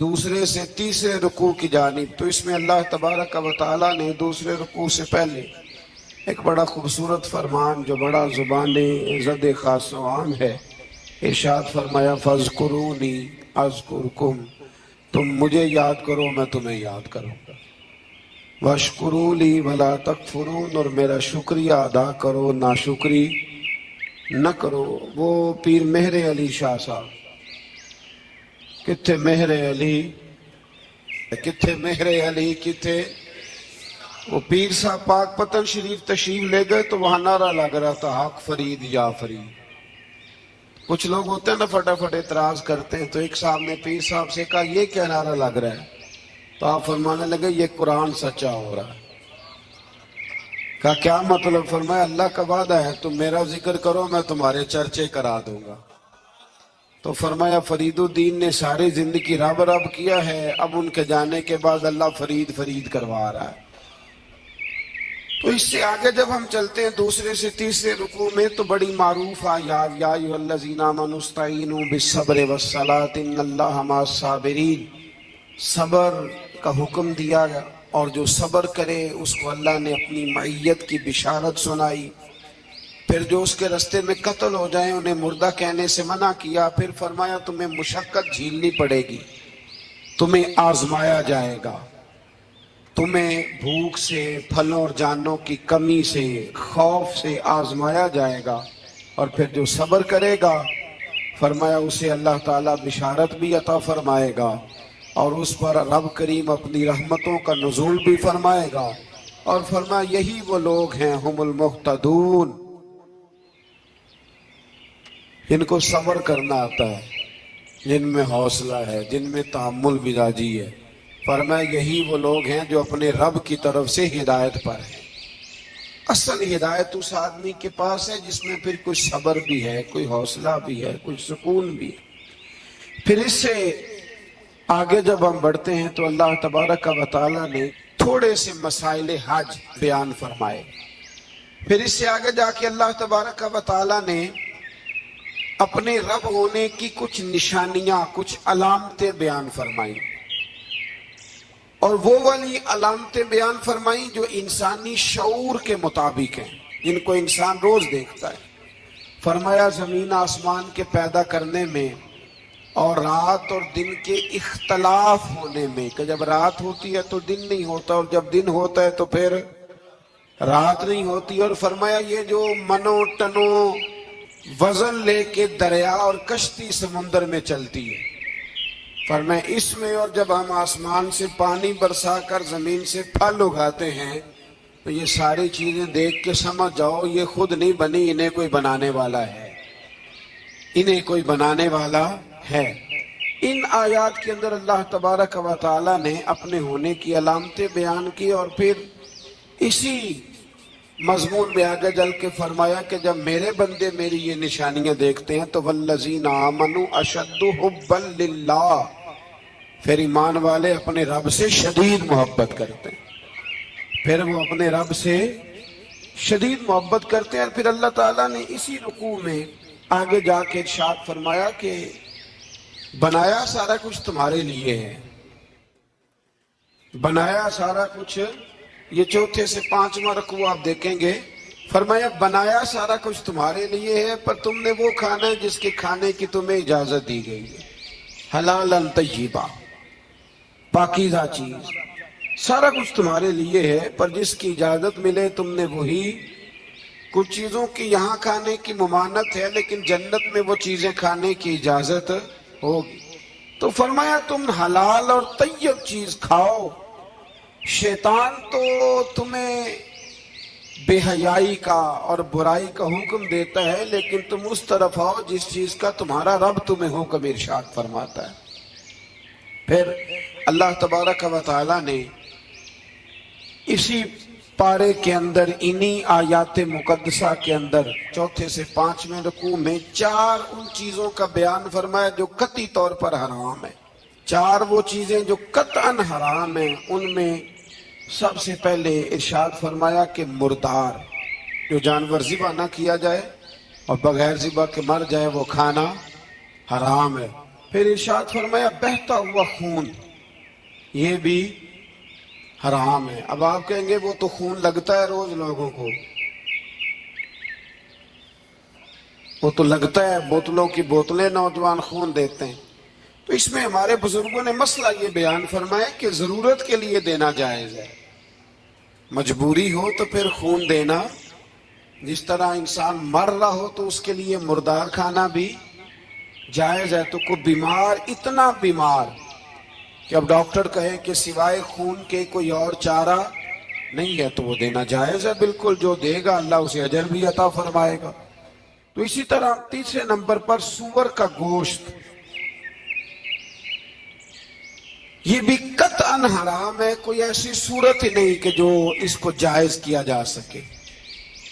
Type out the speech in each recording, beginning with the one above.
دوسرے سے تیسرے رکوع کی جانب، تو اس میں اللہ تبارک و تعالیٰ نے دوسرے رکوع سے پہلے ایک بڑا خوبصورت فرمان جو بڑا زبان زد خاص و عام ہے، ارشاد فرمایا فَاذْكُرُونِي أَذْكُرْكُمْ، تم مجھے یاد کرو میں تمہیں یاد کروں گا، وَاشْكُرُوا لِي وَلَا تَكْفُرُونَ، اور میرا شکریہ ادا کرو ناشکری نہ کرو۔ وہ پیر مہر علی شاہ صاحب، کتھے مہر علی، کتھے مہر علی، کتھے وہ پیر صاحب پاک پتن شریف تشریف لے گئے تو وہاں نعرہ لگ رہا تھا حق فرید یا فرید۔ کچھ لوگ ہوتے ہیں نا فٹافٹ اعتراض کرتے ہیں، تو ایک صاحب نے پیر صاحب سے کہا یہ کیا نعرہ لگ رہا ہے؟ تو آپ فرمانے لگے یہ قرآن سچا ہو رہا ہے۔ کہا کیا مطلب؟ فرمایا اللہ کا وعدہ ہے تم میرا ذکر کرو میں تمہارے چرچے کرا دوں گا۔ تو فرمایا فرید الدین نے ساری زندگی رب رب کیا ہے، اب ان کے جانے کے بعد اللہ فرید فرید کروا رہا ہے۔ تو اس سے آگے جب ہم چلتے ہیں دوسرے سے تیسرے رکوع میں تو بڑی معروف آیات، یا ایھا الذین آمنوا استعینوا بالصبر والصلاۃ ان اللہ مع الصابرین، صبر کا حکم دیا گیا اور جو صبر کرے اس کو اللہ نے اپنی معیت کی بشارت سنائی۔ پھر جو اس کے رستے میں قتل ہو جائیں انہیں مردہ کہنے سے منع کیا۔ پھر فرمایا تمہیں مشقت جھیلنی پڑے گی، تمہیں آزمایا جائے گا، تمہیں بھوک سے، پھلوں اور جانوں کی کمی سے، خوف سے آزمایا جائے گا، اور پھر جو صبر کرے گا فرمایا اسے اللہ تعالیٰ بشارت بھی عطا فرمائے گا اور اس پر رب کریم اپنی رحمتوں کا نزول بھی فرمائے گا، اور فرمایا یہی وہ لوگ ہیں ہم المہتدون جن کو صبر کرنا آتا ہے، جن میں حوصلہ ہے، جن میں تحمل مزاجی ہے۔ فرمایا یہی وہ لوگ ہیں جو اپنے رب کی طرف سے ہدایت پر ہیں۔ اصل ہدایت اس آدمی کے پاس ہے جس میں پھر کوئی صبر بھی ہے، کوئی حوصلہ بھی ہے، کوئی سکون بھی ہے۔ پھر اس سے آگے جب ہم بڑھتے ہیں تو اللہ تبارک و تعالیٰ نے تھوڑے سے مسائل حج بیان فرمائے۔ پھر اس سے آگے جا کے اللہ تبارک و تعالیٰ نے اپنے رب ہونے کی کچھ نشانیاں، کچھ علامتیں بیان فرمائیں، اور وہ والی علامتیں بیان فرمائیں جو انسانی شعور کے مطابق ہیں، جن کو انسان روز دیکھتا ہے۔ فرمایا زمین آسمان کے پیدا کرنے میں اور رات اور دن کے اختلاف ہونے میں، کہ جب رات ہوتی ہے تو دن نہیں ہوتا، اور جب دن ہوتا ہے تو پھر رات نہیں ہوتی۔ اور فرمایا یہ جو منو ٹنو وزن لے کے دریا اور کشتی سمندر میں چلتی ہے، فرمایا اس میں، اور جب ہم آسمان سے پانی برسا کر زمین سے پھل اگاتے ہیں تو یہ ساری چیزیں دیکھ کے سمجھ جاؤ یہ خود نہیں بنی، انہیں کوئی بنانے والا ہے، انہیں کوئی بنانے والا ہے۔ ان آیات کے اندر اللہ تبارک و تعالیٰ نے اپنے ہونے کی علامتیں بیان کی، اور پھر اسی مضمون میں آگے جل کے فرمایا کہ جب میرے بندے میری یہ نشانیاں دیکھتے ہیں تو والذین آمنوا اشد حبا للہ، پھر ایمان والے اپنے رب سے شدید محبت کرتے ہیں، پھر وہ اپنے رب سے شدید محبت کرتے ہیں۔ اور پھر اللہ تعالیٰ نے اسی رکوع میں آگے جا کے ارشاد فرمایا کہ بنایا سارا کچھ تمہارے لیے ہے، بنایا سارا کچھ، یہ چوتھے سے پانچواں رکوع آپ دیکھیں گے، فرمایا بنایا سارا کچھ تمہارے لیے ہے، پر تم نے وہ کھانا ہے جس کے کھانے کی تمہیں اجازت دی گئی ہے، حلالا طیبا، پاکیزہ چیز، سارا کچھ تمہارے لیے ہے، پر جس کی اجازت ملے تم نے وہی۔ کچھ چیزوں کی یہاں کھانے کی ممانعت ہے لیکن جنت میں وہ چیزیں کھانے کی اجازت ہوگی۔ تو فرمایا تم حلال اور طیب چیز کھاؤ، شیطان تو تمہیں بے حیائی کا اور برائی کا حکم دیتا ہے، لیکن تم اس طرف آؤ جس چیز کا تمہارا رب تمہیں حکم ارشاد فرماتا ہے۔ پھر اللہ تبارک و تعالیٰ نے اسی پارے کے اندر انہی آیات مقدسہ کے اندر چوتھے سے پانچویں رکوع میں چار ان چیزوں کا بیان فرمایا جو قطعی طور پر حرام ہے۔ چار وہ چیزیں جو قطعاً حرام ہیں، ان میں سب سے پہلے ارشاد فرمایا کہ مردار، جو جانور ذبح نہ کیا جائے اور بغیر ذبح کے مر جائے وہ کھانا حرام ہے۔ پھر ارشاد فرمایا بہتا ہوا خون یہ بھی حرام ہے. اب آپ کہیں گے وہ تو خون لگتا ہے روز لوگوں کو، وہ تو لگتا ہے، بوتلوں کی بوتلیں نوجوان خون دیتے ہیں. تو اس میں ہمارے بزرگوں نے مسئلہ یہ بیان فرمایا کہ ضرورت کے لیے دینا جائز ہے، مجبوری ہو تو پھر خون دینا، جس طرح انسان مر رہا ہو تو اس کے لیے مردار کھانا بھی جائز ہے. تو کوئی بیمار اتنا بیمار کہ اب ڈاکٹر کہے کہ سوائے خون کے کوئی اور چارہ نہیں ہے تو وہ دینا جائز ہے بالکل. جو دے گا اللہ اسے اجر بھی عطا فرمائے گا. تو اسی طرح تیسرے نمبر پر سور کا گوشت، یہ بھی قطعاً حرام ہے، کوئی ایسی صورت ہی نہیں کہ جو اس کو جائز کیا جا سکے.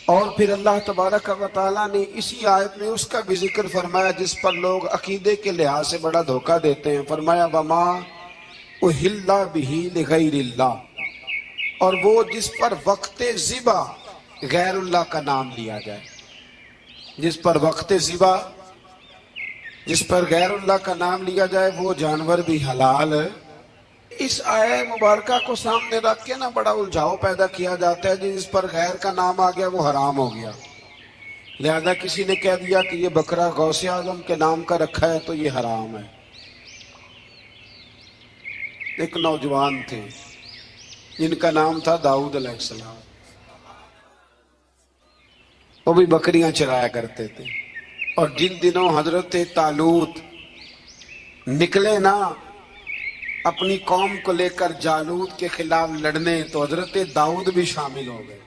اور پھر اللہ تبارک و تعالیٰ نے اسی آیت میں اس کا بھی ذکر فرمایا جس پر لوگ عقیدے کے لحاظ سے بڑا دھوکہ دیتے ہیں. فرمایا وما اہل بہ لغیر اللہ، اور وہ جس پر وقت ذبح غیر اللہ کا نام لیا جائے، جس پر وقت ذبح، جس پر غیر اللہ کا نام لیا جائے وہ جانور بھی حلال ہے. اس آیہ مبارکہ کو سامنے رکھ کے نا بڑا الجھاؤ پیدا کیا جاتا ہے جس پر غیر کا نام آ گیا وہ حرام ہو گیا. لہذا کسی نے کہہ دیا کہ یہ بکرا غوث اعظم کے نام کا رکھا ہے تو یہ حرام ہے. ایک نوجوان تھے جن کا نام تھا داؤد علیہ السلام، وہ بھی بکریاں چرایا کرتے تھے. اور جن دنوں حضرت طالوت نکلے نا اپنی قوم کو لے کر جالوت کے خلاف لڑنے تو حضرت داؤد بھی شامل ہو گئے.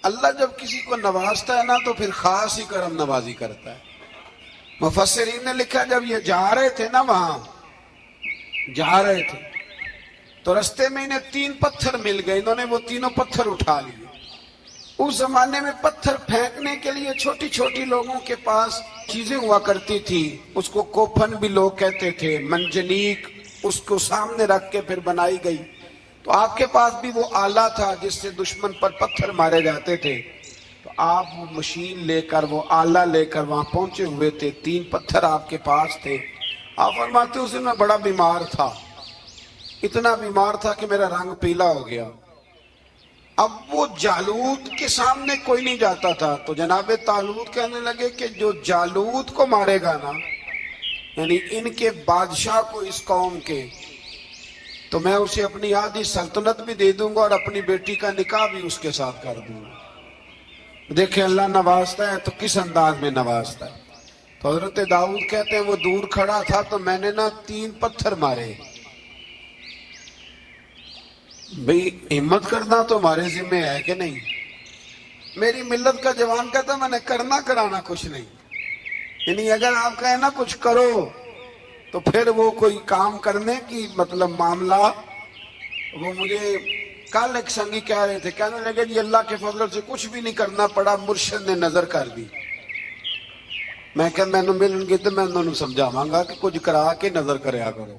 اللہ جب کسی کو نوازتا ہے نا تو پھر خاص ہی کرم نوازی کرتا ہے. مفسرین نے لکھا جب یہ جا رہے تھے نا، وہاں جا رہے تھے تو رستے میں انہیں 3 پتھر مل گئے. انہوں نے وہ تینوں پتھر اٹھا لیے. اس زمانے میں پتھر پھینکنے کے لیے چھوٹی چھوٹی لوگوں کے پاس چیزیں ہوا کرتی تھی، اس کو کوپھن بھی لوگ کہتے تھے، منجنیق، اس کو سامنے رکھ کے پھر بنائی گئی. تو آپ کے پاس بھی وہ آلہ تھا جس سے دشمن پر پتھر مارے جاتے تھے. تو آپ وہ مشین لے کر، وہ آلہ لے کر وہاں پہنچے ہوئے تھے. 3 پتھر آپ کے پاس تھے. آپ فرماتے اس دن میں بڑا بیمار تھا، اتنا بیمار تھا کہ میرا رنگ پیلا ہو گیا. اب وہ جالوت کے سامنے کوئی نہیں جاتا تھا. تو جناب طالوت کہنے لگے کہ جو جالوت کو مارے گا نا، یعنی ان کے بادشاہ کو اس قوم کے، تو میں اسے اپنی آدھی سلطنت بھی دے دوں گا اور اپنی بیٹی کا نکاح بھی اس کے ساتھ کر دوں گا. دیکھیں اللہ نوازتا ہے تو کس انداز میں نوازتا ہے. تو حضرت داؤد کہتے ہیں وہ دور کھڑا تھا تو میں نے نا 3 پتھر مارے. بھئی ہمت کرنا تو ہمارے ذمہ ہے کہ نہیں. میری ملت کا جوان کہتا میں نے کرنا کرانا کچھ نہیں، یعنی اگر آپ کہیں نا کچھ کرو تو پھر وہ کوئی کام کرنے کی مطلب معاملہ. وہ مجھے کل ایک سنگی کہہ رہے تھے، کہنے لگے جی اللہ کے فضل سے کچھ بھی نہیں کرنا پڑا، مرشد نے نظر کر دی. میں کہ میں ملن گی تو میں انہوں سمجھاواں گا کہ کچھ کرا کے نظر کریا کرو،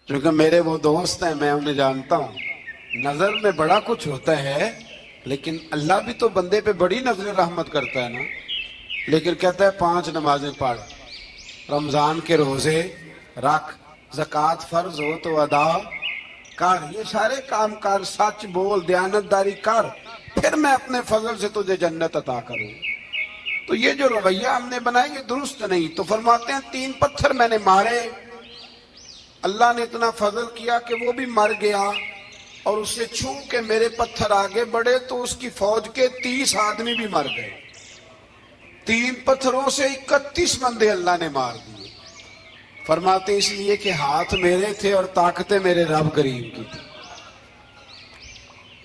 کیونکہ میرے وہ دوست ہیں، میں انہیں جانتا ہوں. نظر میں بڑا کچھ ہوتا ہے لیکن اللہ بھی تو بندے پہ بڑی نظر رحمت کرتا ہے نا. لیکن کہتا ہے 5 نمازیں پڑھ، رمضان کے روزے رکھ، زکوٰۃ فرض ہو تو ادا کر، یہ سارے کام کر، سچ بول، دیانتداری کر، پھر میں اپنے فضل سے تجھے جنت عطا کروں. تو یہ جو رویہ ہم نے بنایا یہ درست نہیں. تو فرماتے ہیں 3 پتھر میں نے مارے، اللہ نے اتنا فضل کیا کہ وہ بھی مر گیا، اور اسے چھو کے میرے پتھر آگے بڑھے تو اس کی فوج کے 30 آدمی بھی مر گئے. 3 پتھروں سے 31 بندے اللہ نے مار دیے. فرماتے اس لیے کہ ہاتھ میرے تھے اور طاقتیں میرے رب کریم کی تھی.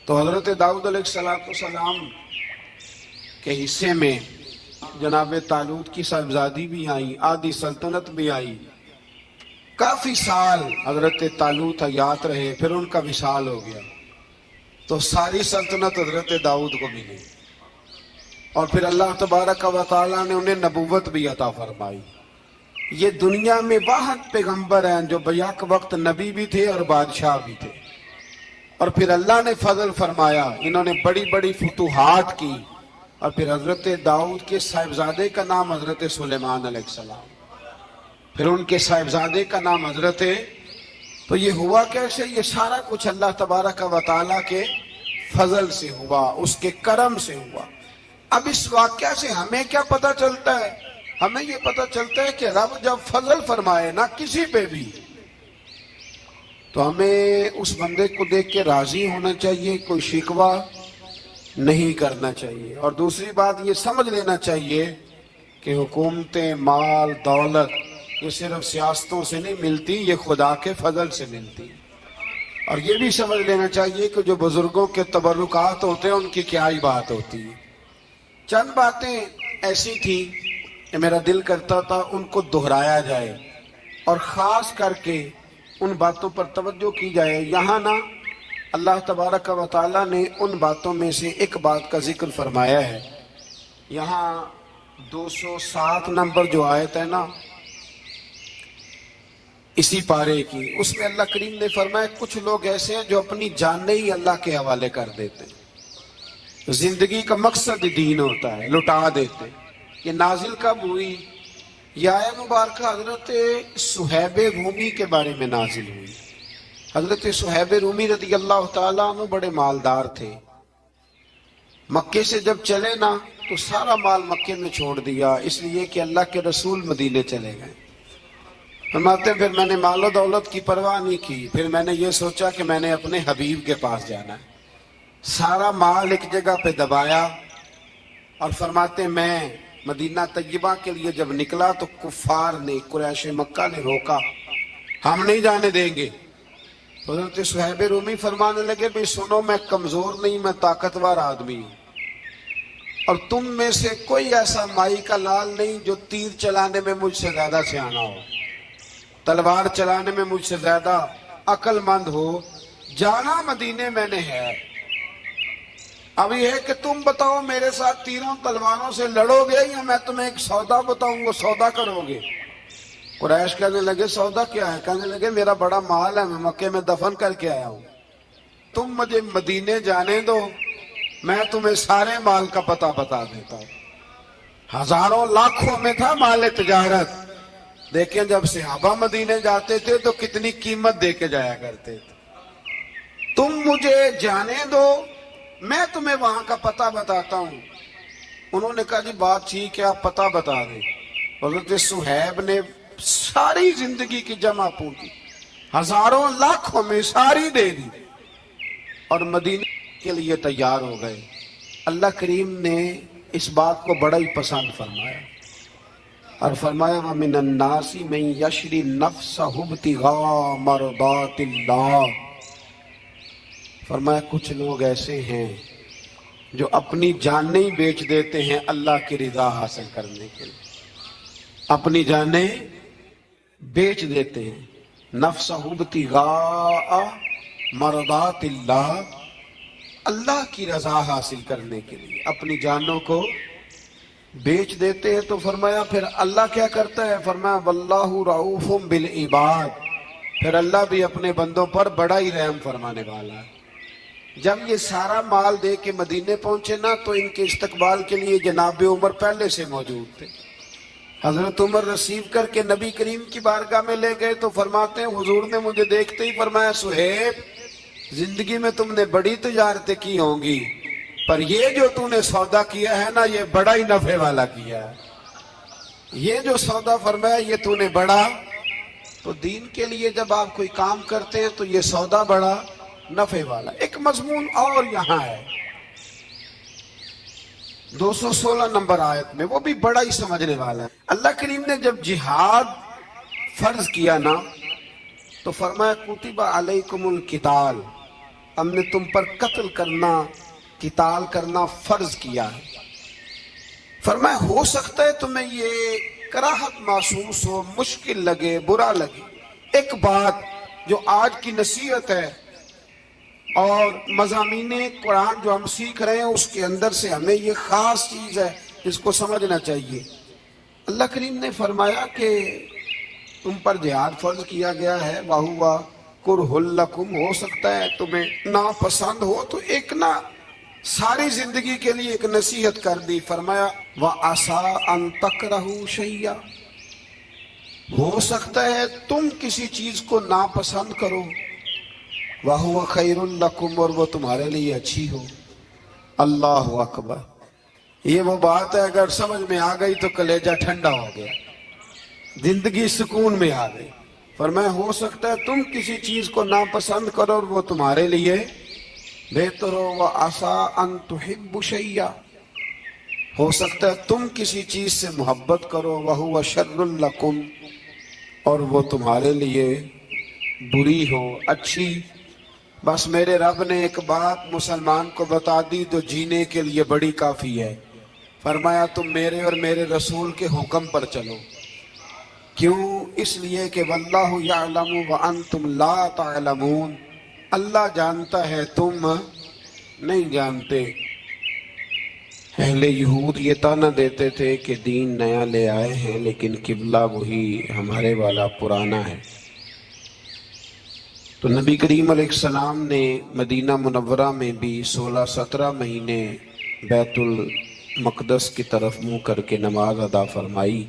تو حضرت داؤد علیہ السلام کے حصے میں جناب طالوت کی صاحبزادی بھی آئی، آدھی سلطنت بھی آئی. کافی سال حضرت طالوت حیات رہے، پھر ان کا وصال ہو گیا تو ساری سلطنت حضرت داؤد کو ملی. اور پھر اللہ تبارک و تعالیٰ نے انہیں نبوت بھی عطا فرمائی. یہ دنیا میں واحد پیغمبر ہیں جو بیک وقت نبی بھی تھے اور بادشاہ بھی تھے. اور پھر اللہ نے فضل فرمایا، انہوں نے بڑی بڑی فتوحات کی. اور پھر حضرت داؤد کے صاحبزادے کا نام حضرت سلیمان علیہ السلام. پھر ان کے صاحبزادے کا نام حضرت ہے. تو یہ ہوا کیسے؟ یہ سارا کچھ اللہ تبارک و تعالیٰ کے فضل سے ہوا، اس کے کرم سے ہوا. اب اس واقعہ سے ہمیں کیا پتہ چلتا ہے؟ ہمیں یہ پتہ چلتا ہے کہ رب جب فضل فرمائے نا کسی پہ بھی، تو ہمیں اس بندے کو دیکھ کے راضی ہونا چاہیے، کوئی شکوہ نہیں کرنا چاہیے. اور دوسری بات یہ سمجھ لینا چاہیے کہ حکومتیں، مال، دولت یہ صرف سیاستوں سے نہیں ملتی، یہ خدا کے فضل سے ملتی. اور یہ بھی سمجھ لینا چاہیے کہ جو بزرگوں کے تبرکات ہوتے ہیں ان کی کیا ہی بات ہوتی ہے. چند باتیں ایسی تھیں کہ میرا دل کرتا تھا ان کو دہرایا جائے اور خاص کر کے ان باتوں پر توجہ کی جائے. یہاں نا اللہ تبارک و تعالیٰ نے ان باتوں میں سے ایک بات کا ذکر فرمایا ہے. یہاں 207 نمبر جو آیت ہے نا اسی پارے کی، اس میں اللہ کریم نے فرمایا کچھ لوگ ایسے ہیں جو اپنی جانیں ہی اللہ کے حوالے کر دیتے ہیں. زندگی کا مقصد دین ہوتا ہے، لٹا دیتے. یہ نازل کب ہوئی؟ یہ آیت مبارکہ حضرت صہیب رومی کے بارے میں نازل ہوئی. حضرت صہیب رومی رضی اللہ تعالیٰ عنہ بڑے مالدار تھے. مکے سے جب چلے نا تو سارا مال مکے میں چھوڑ دیا، اس لیے کہ اللہ کے رسول مدینے چلے گئے. فرماتے ہیں پھر میں نے مال و دولت کی پرواہ نہیں کی، پھر میں نے یہ سوچا کہ میں نے اپنے حبیب کے پاس جانا ہے. سارا مال ایک جگہ پہ دبایا اور فرماتے ہیں میں مدینہ طیبہ کے لیے جب نکلا تو کفار نے، قریش مکہ نے روکا، ہم نہیں جانے دیں گے. حضرت صہیب رومی فرمانے لگے بھئی سنو، میں کمزور نہیں، میں طاقتور آدمی ہوں، اور تم میں سے کوئی ایسا مائی کا لال نہیں جو تیر چلانے میں مجھ سے زیادہ سیانا ہو، تلوار چلانے میں مجھ سے زیادہ عقل مند ہو. جانا مدینے میں نے ہے. اب یہ ہے کہ تم بتاؤ میرے ساتھ تیروں تلواروں سے لڑو گے یا میں تمہیں ایک سودا بتاؤں گا، سودا کرو گے؟ قریش کہنے لگے سودا کیا ہے؟ کہنے لگے میرا بڑا مال ہے، میں مکے میں دفن کر کے آیا ہوں، تم مجھے مدینے جانے دو، میں تمہیں سارے مال کا پتہ بتا دیتا ہوں. ہزاروں لاکھوں میں تھا مال تجارت. دیکھیں جب صحابہ مدینے جاتے تھے تو کتنی قیمت دے کے جایا کرتے تھے. تم مجھے جانے دو، میں تمہیں وہاں کا پتہ بتاتا ہوں. انہوں نے کہا جی بات ٹھیک ہے، آپ پتہ بتا دیں. حضرت صہیب نے ساری زندگی کی جمع پونجی ہزاروں لاکھوں میں ساری دے دی اور مدینے کے لیے تیار ہو گئے. اللہ کریم نے اس بات کو بڑا ہی پسند فرمایا اور فرمایا وَمِنَ النَّاسِ مَن يَشْرِي نَفْسَهُ ابْتِغَاءَ مَرْضَاتِ اللَّهِ. فرمایا کچھ لوگ ایسے ہیں جو اپنی جانیں بیچ دیتے ہیں اللہ کی رضا حاصل کرنے کے لیے. اپنی جانیں بیچ دیتے ہیں. نَفْسَهُ ابْتِغَاءَ مَرْضَاتِ اللَّهِ، اللہ کی رضا حاصل کرنے کے لیے اپنی جانوں کو بیچ دیتے ہیں. تو فرمایا پھر اللہ کیا کرتا ہے؟ فرمایا واللہ رؤوف بالعباد، پھر اللہ بھی اپنے بندوں پر بڑا ہی رحم فرمانے والا ہے. جب یہ سارا مال دے کے مدینے پہنچے نا تو ان کے استقبال کے لیے جناب عمر پہلے سے موجود تھے. حضرت عمر رسیو کر کے نبی کریم کی بارگاہ میں لے گئے تو فرماتے ہیں حضور نے مجھے دیکھتے ہی فرمایا صہیب زندگی میں تم نے بڑی تجارتیں کی ہوں گی، پر یہ جو تم نے سودا کیا ہے نا یہ بڑا ہی نفع والا کیا ہے. یہ جو سودا فرمایا یہ تم نے بڑا. تو دین کے لیے جب آپ کوئی کام کرتے ہیں تو یہ سودا بڑا نفع والا. ایک مضمون اور یہاں ہے 216 نمبر آیت میں، وہ بھی بڑا ہی سمجھنے والا ہے. اللہ کریم نے جب جہاد فرض کیا نا تو فرمایا کتب علیکم القتال، ہم نے تم پر قتل کرنا، قتال کرنا فرض کیا ہے. فرمایا ہو سکتا ہے تمہیں یہ کراہت محسوس ہو، مشکل لگے، برا لگے. ایک بات جو آج کی نصیحت ہے اور مضامین قرآن جو ہم سیکھ رہے ہیں اس کے اندر سے ہمیں یہ خاص چیز ہے جس کو سمجھنا چاہیے. اللہ کریم نے فرمایا کہ تم پر جہاد فرض کیا گیا ہے، وَهُوَ كُرْهٌ لَكُمْ، ہو سکتا ہے تمہیں ناپسند ہو. تو ایک نہ ساری زندگی کے لیے ایک نصیحت کر دی. فرمایا وَعَسَىٰ أَن تَكْرَهُوا شَيْئًا، ہو سکتا ہے تم کسی چیز کو ناپسند کرو، وَهُوَ خَيْرٌ لَكُمْ، اور وہ تمہارے لیے اچھی ہو۔ اللہ اکبر، یہ وہ بات ہے اگر سمجھ میں آ گئی تو کلیجہ ٹھنڈا ہو گیا، زندگی سکون میں آ گئی۔ فرمایا ہو سکتا ہے تم کسی چیز کو ناپسند کرو اور وہ تمہارے لیے بہتر ہو، وَعَسَىٰ أَن تُحِبُّ شَيْئًا، ہو سکتا ہے تم کسی چیز سے محبت کرو، وَهُوَ شَرٌّ لَكُمْ، اور وہ تمہارے لیے بری ہو، اچھی۔ بس میرے رب نے ایک بات مسلمان کو بتا دی تو جینے کے لیے بڑی کافی ہے۔ فرمایا تم میرے اور میرے رسول کے حکم پر چلو۔ کیوں؟ اس لیے کہ واللہ یعلم وانتم لا تعلمون، اللہ جانتا ہے تم نہیں جانتے۔ اہل یہود یہ طعنہ دیتے تھے کہ دین نیا لے آئے ہیں لیکن قبلہ وہی ہمارے والا پرانا ہے۔ تو نبی کریم علیہ السلام نے مدینہ منورہ میں بھی 16-17 مہینے بیت المقدس کی طرف منہ کر کے نماز ادا فرمائی۔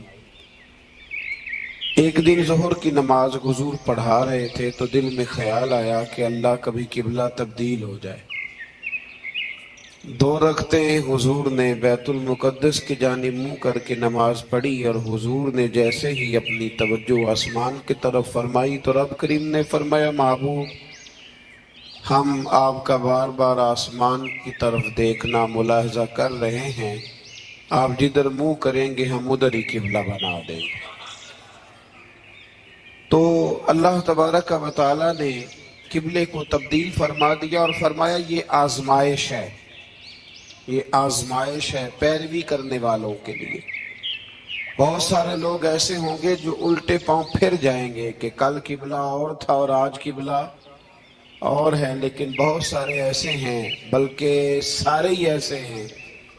ایک دن ظہر کی نماز حضور پڑھا رہے تھے تو دل میں خیال آیا کہ اللہ کبھی قبلہ تبدیل ہو جائے۔ 2 رکعتیں حضور نے بیت المقدس کی جانب منہ کر کے نماز پڑھی، اور حضور نے جیسے ہی اپنی توجہ آسمان کی طرف فرمائی تو رب کریم نے فرمایا محبوب، ہم آپ کا بار بار آسمان کی طرف دیکھنا ملاحظہ کر رہے ہیں، آپ جدھر منہ کریں گے ہم ادھر ہی قبلہ بنا دیں گے۔ تو اللہ تبارک و تعالی نے قبلے کو تبدیل فرما دیا اور فرمایا یہ آزمائش ہے، یہ آزمائش ہے پیروی کرنے والوں کے لیے۔ بہت سارے لوگ ایسے ہوں گے جو الٹے پاؤں پھر جائیں گے کہ کل قبلہ اور تھا اور آج قبلہ اور ہے، لیکن بہت سارے ایسے ہیں، بلکہ سارے ہی ایسے ہیں،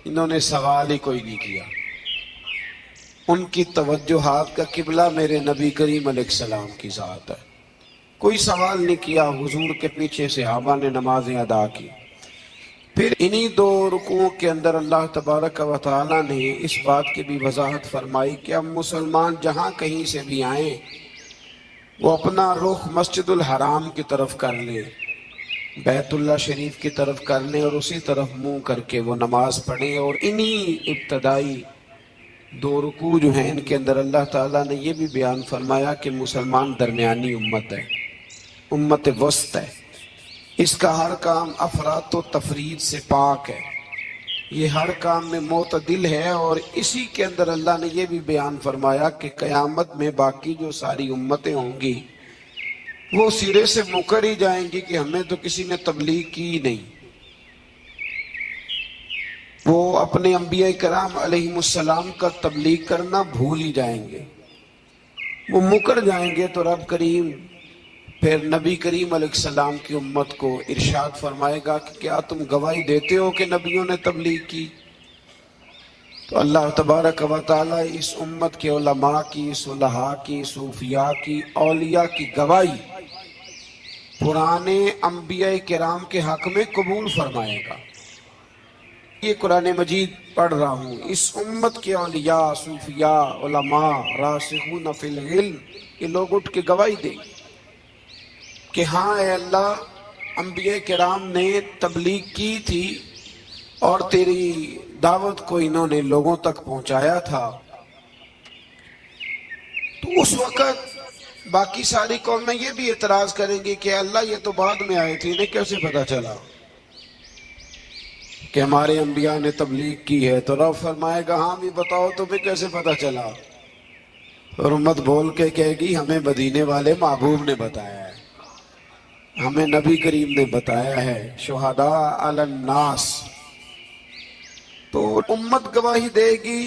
انہوں نے سوال ہی کوئی نہیں کیا۔ ان کی توجہات کا قبلہ میرے نبی کریم علیہ السلام کی ذات ہے، کوئی سوال نہیں کیا۔ حضور کے پیچھے صحابہ نے نمازیں ادا کی۔ پھر انہی 2 رکوعوں کے اندر اللہ تبارک و تعالی نے اس بات کی بھی وضاحت فرمائی کہ اب مسلمان جہاں کہیں سے بھی آئیں وہ اپنا رخ مسجد الحرام کی طرف کر لیں، بیت اللہ شریف کی طرف کر لیں اور اسی طرف منہ کر کے وہ نماز پڑھیں۔ اور انہی ابتدائی 2 رکوع جو ہیں ان کے اندر اللہ تعالیٰ نے یہ بھی بیان فرمایا کہ مسلمان درمیانی امت ہے، امت وسط ہے، اس کا ہر کام افراط و تفرید سے پاک ہے، یہ ہر کام میں معتدل ہے۔ اور اسی کے اندر اللہ نے یہ بھی بیان فرمایا کہ قیامت میں باقی جو ساری امتیں ہوں گی وہ سرے سے مکر ہی جائیں گی کہ ہمیں تو کسی نے تبلیغ کی ہی نہیں، وہ اپنے انبیاء کرام علیہم السلام کا تبلیغ کرنا بھول ہی جائیں گے، وہ مکر جائیں گے۔ تو رب کریم پھر نبی کریم علیہ السلام کی امت کو ارشاد فرمائے گا کہ کیا تم گواہی دیتے ہو کہ نبیوں نے تبلیغ کی؟ تو اللہ تبارک و تعالی اس امت کے علماء کی، صلحاء کی، صوفیاء کی، اولیاء کی گواہی پرانے انبیاء کرام کے حق میں قبول فرمائے گا۔ یہ قرآن مجید پڑھ رہا ہوں، اس امت کے اولیاء، صوفیاء، علماء، راسخون فی العلم، یہ لوگ اٹھ کے گواہی دیں گے کہ ہاں اے اللہ، انبیاء کرام نے تبلیغ کی تھی اور تیری دعوت کو انہوں نے لوگوں تک پہنچایا تھا۔ تو اس وقت باقی ساری قومیں یہ بھی اعتراض کریں گی کہ اللہ یہ تو بعد میں آئے تھے، انہیں کیسے پتا چلا کہ ہمارے انبیاء نے تبلیغ کی ہے؟ تو رب فرمائے گا ہاں بھی بتاؤ تمہیں کیسے پتا چلا؟ اور امت بول کے کہے گی ہمیں مدینے والے محبوب نے بتایا ہے، ہمیں نبی کریم نے بتایا ہے، شہداء علی الناس۔ تو امت گواہی دے گی،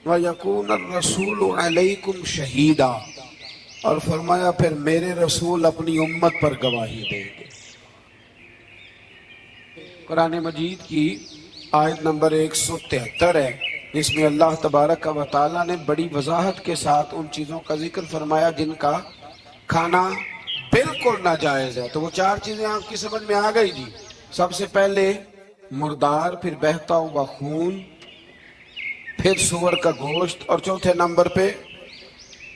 وَيَكُونَ الرَّسُولُ عَلَيْكُمْ شَهِيدًا، اور فرمایا پھر میرے رسول اپنی امت پر گواہی دیں گے۔ قرآن مجید کی آیت نمبر 173 ہے جس میں اللہ تبارک و تعالیٰ نے بڑی وضاحت کے ساتھ ان چیزوں کا ذکر فرمایا جن کا کھانا بالکل ناجائز ہے۔ تو وہ 4 چیزیں آپ کی سمجھ میں آ گئی جی۔ سب سے پہلے مردار، پھر بہتا ہوا خون، پھر سور کا گوشت، اور چوتھے نمبر پہ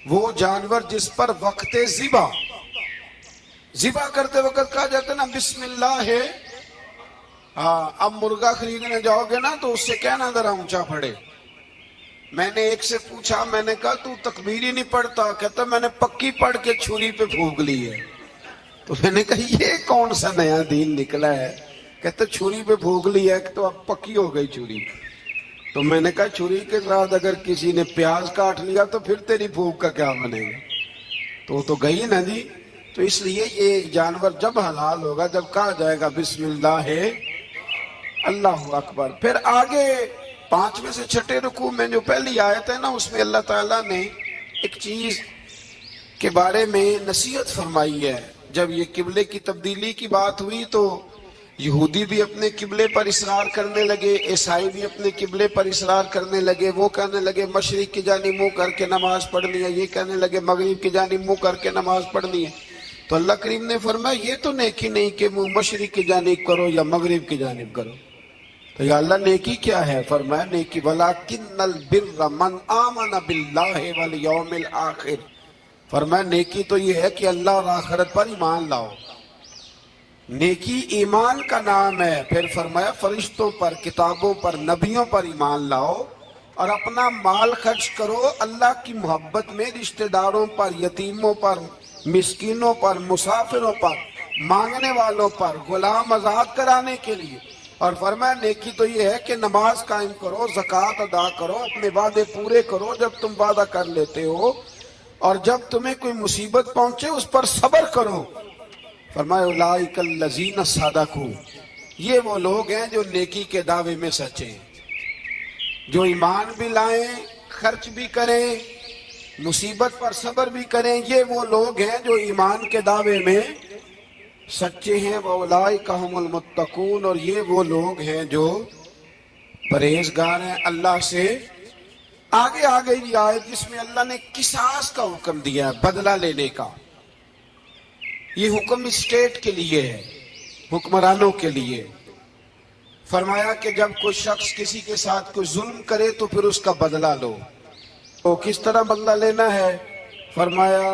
وہ جانور جس پر وقت ذبح کرتے وقت کہا جاتا ہے نا بسم اللہ ہے. ہاں اب مرغا خریدنے جاؤ گے نا تو اس سے کہنا ذرا اونچا پڑے. میں نے ایک سے پوچھا, میں نے کہا تو تکبیر ہی نہیں پڑھتا. کہتا میں نے پکی پڑھ کے چھری پہ پھونک لی ہے. تو میں نے کہا یہ کون سا نیا دین نکلا ہے. کہتا چھری پہ پھونک لی ہے تو اب پکی ہو گئی چھری. تو میں نے کہا چھری کے ساتھ اگر کسی نے پیاز کاٹ لیا تو پھر تیری پھونک کا کیا بنے گا. تو گئی نا جی. تو اس لیے یہ جانور جب حلال ہوگا جب کہا جائے گا بسم اللہ ہے اللہ اکبر. پھر آگے 5ویں سے 6 رکوع میں جو پہلی آیت ہے نا اس میں اللہ تعالیٰ نے ایک چیز کے بارے میں نصیحت فرمائی ہے. جب یہ قبلے کی تبدیلی کی بات ہوئی تو یہودی بھی اپنے قبلے پر اصرار کرنے لگے, عیسائی بھی اپنے قبلے پر اصرار کرنے لگے. وہ کہنے لگے مشرق کی جانب منہ کر کے نماز پڑھنی ہے, یہ کہنے لگے مغرب کی جانب منہ کر کے نماز پڑھنی ہے. تو اللہ کریم نے فرمایا یہ تو نیکی نہیں کہ منہ مشرق کی جانب کرو یا مغرب کی جانب کرو. تو یا اللہ نیکی کیا ہے؟ فرمایا نیکی وَلَٰكِنَّ الْبِرَّ مَنْ آمَنَ بِاللَّهِ وَالْيَوْمِ الْآخِرِ. فرمایا نیکی تو یہ ہے کہ اللہ اور آخرت پر ایمان لاؤ. نیکی ایمان کا نام ہے. پھر فرمایا فرشتوں پر, کتابوں پر, نبیوں پر ایمان لاؤ اور اپنا مال خرچ کرو اللہ کی محبت میں, رشتہ داروں پر, یتیموں پر, مسکینوں پر, مسافروں پر, مانگنے والوں پر, غلام آزاد کرانے کے لیے. اور فرمایا نیکی تو یہ ہے کہ نماز قائم کرو, زکوٰۃ ادا کرو, اپنے وعدے پورے کرو جب تم وعدہ کر لیتے ہو, اور جب تمہیں کوئی مصیبت پہنچے اس پر صبر کرو. فرمایا اولئک الذین صدقوا, یہ وہ لوگ ہیں جو نیکی کے دعوے میں سچے ہیں, جو ایمان بھی لائیں, خرچ بھی کریں, مصیبت پر صبر بھی کریں. یہ وہ لوگ ہیں جو ایمان کے دعوے میں سچے ہیں. وَأُولَئِكَ هُمُ الْمُتَّقُونَ, اور یہ وہ لوگ ہیں جو پرہیزگار ہیں اللہ سے. آگے یہ آیت جس میں اللہ نے قصاص کا حکم دیا ہے, بدلہ لینے کا. یہ حکم اسٹیٹ کے لیے ہے, حکمرانوں کے لیے. فرمایا کہ جب کوئی شخص کسی کے ساتھ کوئی ظلم کرے تو پھر اس کا بدلہ لو. تو کس طرح بدلہ لینا ہے؟ فرمایا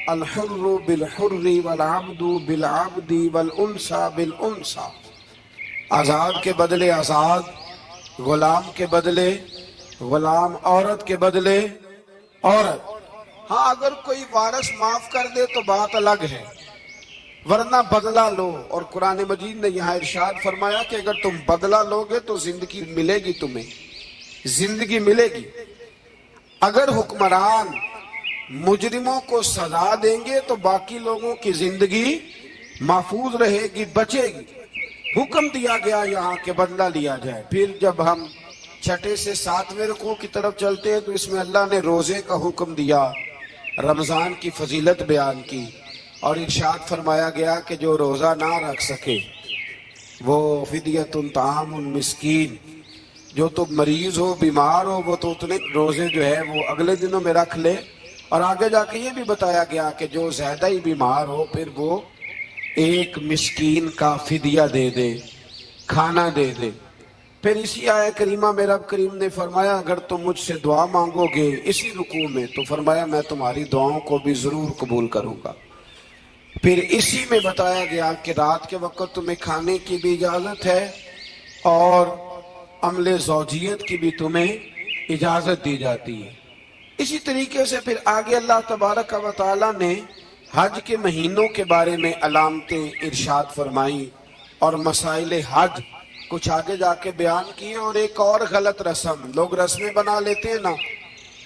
الحر بالحر والعبد بالعبد والانثى بالانثى, آزاد کے بدلے آزاد, غلام کے بدلے غلام, عورت کے بدلے عورت. ہاں اگر کوئی وارث معاف کر دے تو بات الگ ہے, ورنہ بدلہ لو. اور قرآن مجید نے یہاں ارشاد فرمایا کہ اگر تم بدلہ لوگے تو زندگی ملے گی, تمہیں زندگی ملے گی. اگر حکمران مجرموں کو سزا دیں گے تو باقی لوگوں کی زندگی محفوظ رہے گی, بچے گی. حکم دیا گیا یہاں کہ بدلہ لیا جائے. پھر جب ہم 6 سے 7ویں رکوع کی طرف چلتے ہیں تو اس میں اللہ نے روزے کا حکم دیا, رمضان کی فضیلت بیان کی, اور ارشاد فرمایا گیا کہ جو روزہ نہ رکھ سکے وہ فدیۃ طعام المسکین, جو تو مریض ہو, بیمار ہو, وہ تو اتنے روزے جو ہے وہ اگلے دنوں میں رکھ لے. اور آگے جا کے یہ بھی بتایا گیا کہ جو زیادہ ہی بیمار ہو پھر وہ ایک مسکین کا فدیہ دے دے, کھانا دے دے. پھر اسی آیت کریمہ میں رب کریم نے فرمایا اگر تم مجھ سے دعا مانگو گے اسی رکوع میں تو فرمایا میں تمہاری دعاؤں کو بھی ضرور قبول کروں گا. پھر اسی میں بتایا گیا کہ رات کے وقت تمہیں کھانے کی بھی اجازت ہے اور عمل زوجیت کی بھی تمہیں اجازت دی جاتی ہے. اسی طریقے سے پھر آگے اللہ تبارک و تعالی نے حج کے مہینوں کے بارے میں علامتیں ارشاد فرمائیں اور مسائل حج کچھ آگے جا کے بیان کیے. اور ایک اور غلط رسم لوگ رسمیں بنا لیتے ہیں نا,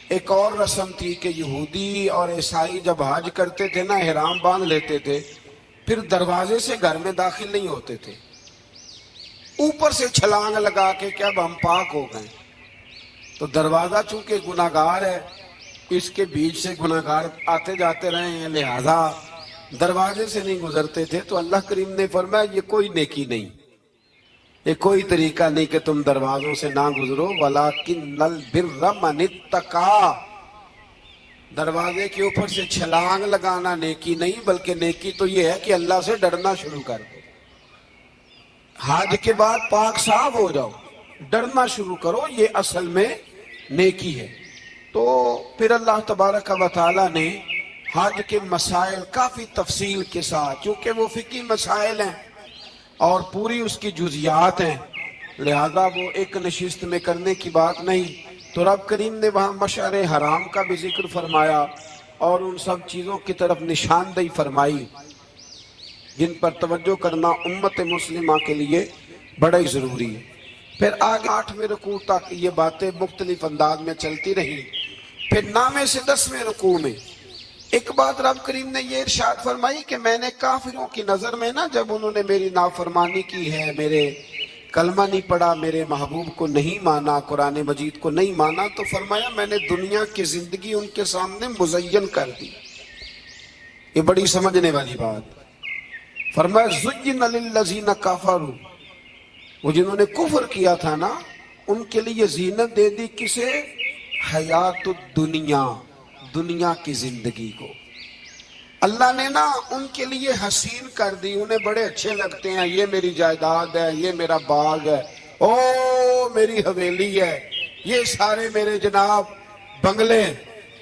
ایک اور رسم تھی کہ یہودی اور عیسائی جب حج کرتے تھے نا احرام باندھ لیتے تھے, پھر دروازے سے گھر میں داخل نہیں ہوتے تھے, اوپر سے چھلانگ لگا کے کہ اب ہم پاک ہو گئے. تو دروازہ چونکہ گناہگار ہے, اس کے بیچ سے گناہگار آتے جاتے رہے ہیں, لہذا دروازے سے نہیں گزرتے تھے. تو اللہ کریم نے فرمایا یہ کوئی نیکی نہیں, یہ کوئی طریقہ نہیں کہ تم دروازوں سے نہ گزرو. وَلَٰكِنَّ الْبِرَّ مَنِ اتَّقَىٰ, دروازے کے اوپر سے چھلانگ لگانا نیکی نہیں, بلکہ نیکی تو یہ ہے کہ اللہ سے ڈرنا شروع کر دو. حج کے بعد پاک صاف ہو جاؤ, ڈرنا شروع کرو, یہ اصل میں نیکی ہے. تو پھر اللہ تبارک و تعالی نے حج کے مسائل کافی تفصیل کے ساتھ، چونکہ وہ فقہی مسائل ہیں اور پوری اس کی جزیات ہیں، لہذا وہ ایک نشست میں کرنے کی بات نہیں، تو رب کریم نے وہاں مشعر حرام کا بھی ذکر فرمایا اور ان سب چیزوں کی طرف نشاندہی فرمائی جن پر توجہ کرنا امت مسلمہ کے لیے بڑا ہی ضروری ہے۔ پھر آگے 8ویں رکوع تک یہ باتیں مختلف انداز میں چلتی رہی۔ پھر 9ویں سے 10ویں رکوع میں ایک بات رب کریم نے یہ ارشاد فرمائی کہ میں نے کافروں کی نظر میں نا، جب انہوں نے میری نافرمانی کی ہے، میرے کلمہ نہیں پڑھا، میرے محبوب کو نہیں مانا، قرآن مجید کو نہیں مانا، تو فرمایا میں نے دنیا کی زندگی ان کے سامنے مزین کر دی۔ یہ بڑی سمجھنے والی بات۔ فرمایا زُيِّنَ لِلَّذِينَ كَفَرُوا، وہ جنہوں نے کفر کیا تھا نا، ان کے لیے زینت دے دی کسے؟ حیات الدنیا، دنیا کی زندگی کو اللہ نے نا ان کے لیے حسین کر دی، انہیں بڑے اچھے لگتے ہیں، یہ میری جائیداد ہے، یہ میرا باغ ہے، او میری حویلی ہے، یہ سارے میرے جناب بنگلے۔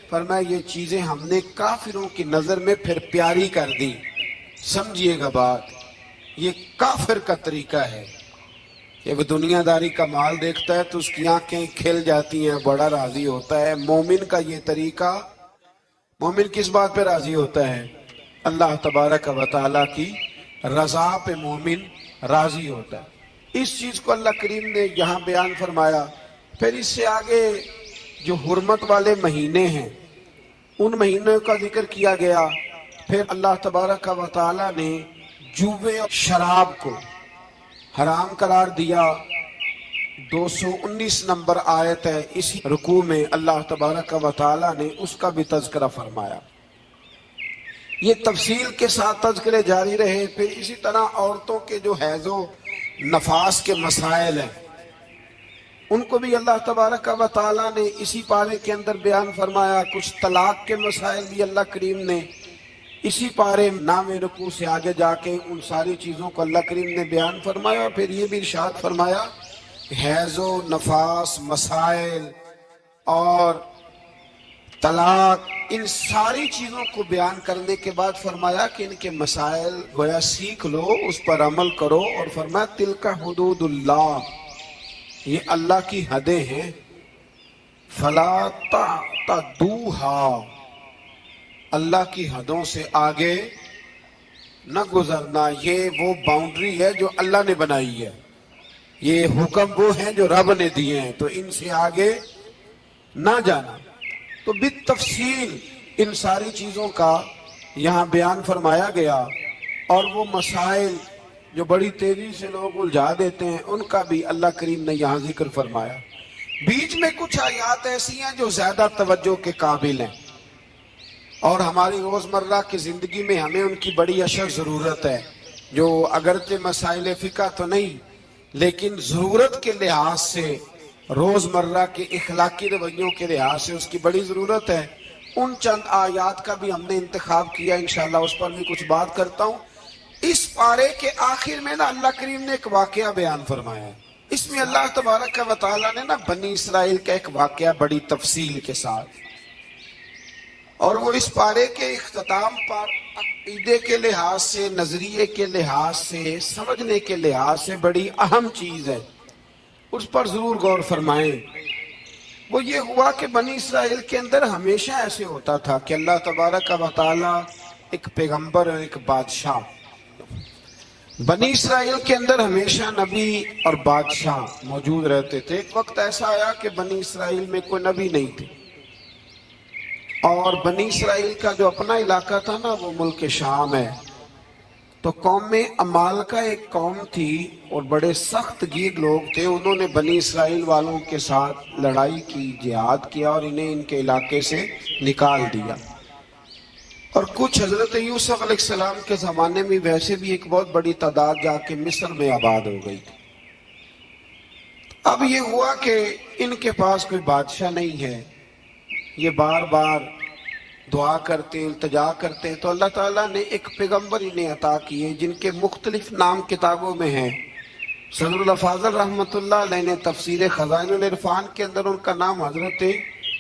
فرمایا یہ چیزیں ہم نے کافروں کی نظر میں پھر پیاری کر دی۔ سمجھیے گا بات، یہ کافر کا طریقہ ہے کہ وہ دنیا داری کا مال دیکھتا ہے تو اس کی آنکھیں کھل جاتی ہیں، بڑا راضی ہوتا ہے۔ مومن کا یہ طریقہ، مومن کس بات پہ راضی ہوتا ہے؟ اللہ تبارک و تعالیٰ کی رضا پہ مومن راضی ہوتا ہے۔ اس چیز کو اللہ کریم نے یہاں بیان فرمایا۔ پھر اس سے آگے جو حرمت والے مہینے ہیں ان مہینوں کا ذکر کیا گیا۔ پھر اللہ تبارک و تعالیٰ نے جوے اور شراب کو حرام قرار دیا۔ 219 نمبر آیت ہے، اسی رکوع میں اللہ تبارک و تعالیٰ نے اس کا بھی تذکرہ فرمایا۔ یہ تفصیل کے ساتھ تذکرے جاری رہے۔ پھر اسی طرح عورتوں کے جو حیض و نفاس کے مسائل ہیں ان کو بھی اللہ تبارک و تعالیٰ نے اسی پارے کے اندر بیان فرمایا۔ کچھ طلاق کے مسائل بھی اللہ کریم نے اسی پارے 9ویں رکوع سے آگے جا کے ان ساری چیزوں کو اللہ کریم نے بیان فرمایا۔ پھر یہ بھی ارشاد فرمایا حیض و نفاس مسائل اور طلاق، ان ساری چیزوں کو بیان کرنے کے بعد فرمایا کہ ان کے مسائل گویا سیکھ لو، اس پر عمل کرو، اور فرمایا تلک حدود اللہ، یہ اللہ کی حدیں ہیں، فلا تعتدوها، اللہ کی حدوں سے آگے نہ گزرنا۔ یہ وہ باؤنڈری ہے جو اللہ نے بنائی ہے، یہ حکم وہ ہیں جو رب نے دیے ہیں، تو ان سے آگے نہ جانا۔ تو بالتفصیل ان ساری چیزوں کا یہاں بیان فرمایا گیا، اور وہ مسائل جو بڑی تیزی سے لوگ الجھا دیتے ہیں ان کا بھی اللہ کریم نے یہاں ذکر فرمایا۔ بیچ میں کچھ آیات ایسی ہیں جو زیادہ توجہ کے قابل ہیں اور ہماری روزمرہ کی زندگی میں ہمیں ان کی بڑی اشد ضرورت ہے، جو اگرچہ مسائل فقہ تو نہیں لیکن ضرورت کے لحاظ سے، روزمرہ کے اخلاقی رویوں کے لحاظ سے اس کی بڑی ضرورت ہے۔ ان چند آیات کا بھی ہم نے انتخاب کیا، انشاءاللہ اس پر بھی کچھ بات کرتا ہوں۔ اس پارے کے آخر میں نا اللہ کریم نے ایک واقعہ بیان فرمایا ہے۔ اس میں اللہ تبارک و تعالیٰ نے نا بنی اسرائیل کا ایک واقعہ بڑی تفصیل کے ساتھ، اور وہ اس پارے کے اختتام پر عقیدے کے لحاظ سے، نظریے کے لحاظ سے، سمجھنے کے لحاظ سے بڑی اہم چیز ہے، اس پر ضرور غور فرمائیں۔ وہ یہ ہوا کہ بنی اسرائیل کے اندر ہمیشہ ایسے ہوتا تھا کہ اللہ تبارک و تعالیٰ ایک پیغمبر اور ایک بادشاہ، بنی اسرائیل کے اندر ہمیشہ نبی اور بادشاہ موجود رہتے تھے۔ ایک وقت ایسا آیا کہ بنی اسرائیل میں کوئی نبی نہیں تھے، اور بنی اسرائیل کا جو اپنا علاقہ تھا نا وہ ملک شام ہے، تو قوم عمالقہ ایک قوم تھی اور بڑے سخت گیر لوگ تھے، انہوں نے بنی اسرائیل والوں کے ساتھ لڑائی کی، جہاد کیا اور انہیں ان کے علاقے سے نکال دیا۔ اور کچھ حضرت یوسف علیہ السلام کے زمانے میں ویسے بھی ایک بہت بڑی تعداد جا کے مصر میں آباد ہو گئی تھی۔ اب یہ ہوا کہ ان کے پاس کوئی بادشاہ نہیں ہے، یہ بار بار دعا کرتے، التجا کرتے، تو اللہ تعالیٰ نے ایک پیغمبر انہیں عطا کیے جن کے مختلف نام کتابوں میں ہیں۔ صدر الافاضل رحمۃ اللہ علیہ نے تفسیر خزائن العرفان کے اندر ان کا نام حضرت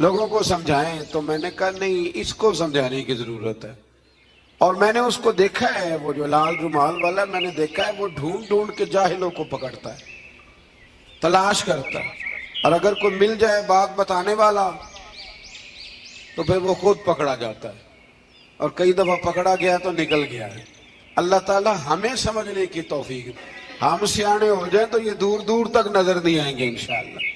لوگوں کو سمجھائیں، تو میں نے کہا نہیں، اس کو سمجھانے کی ضرورت ہے۔ اور میں نے اس کو دیکھا ہے، وہ جو لال رومال والا، میں نے دیکھا ہے وہ ڈھونڈ ڈھونڈ کے جاہلوں کو پکڑتا ہے، تلاش کرتا ہے، اور اگر کوئی مل جائے بات بتانے والا تو پھر وہ خود پکڑا جاتا ہے، اور کئی دفعہ پکڑا گیا تو نکل گیا ہے۔ اللہ تعالی ہمیں سمجھنے کی توفیق دے۔ ہم سیانے ہو جائیں تو یہ دور دور تک نظر نہیں آئیں گے انشاءاللہ۔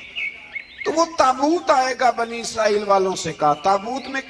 تو وہ تابوت آئے گا، بنی اسرائیل والوں سے کہا تابوت میں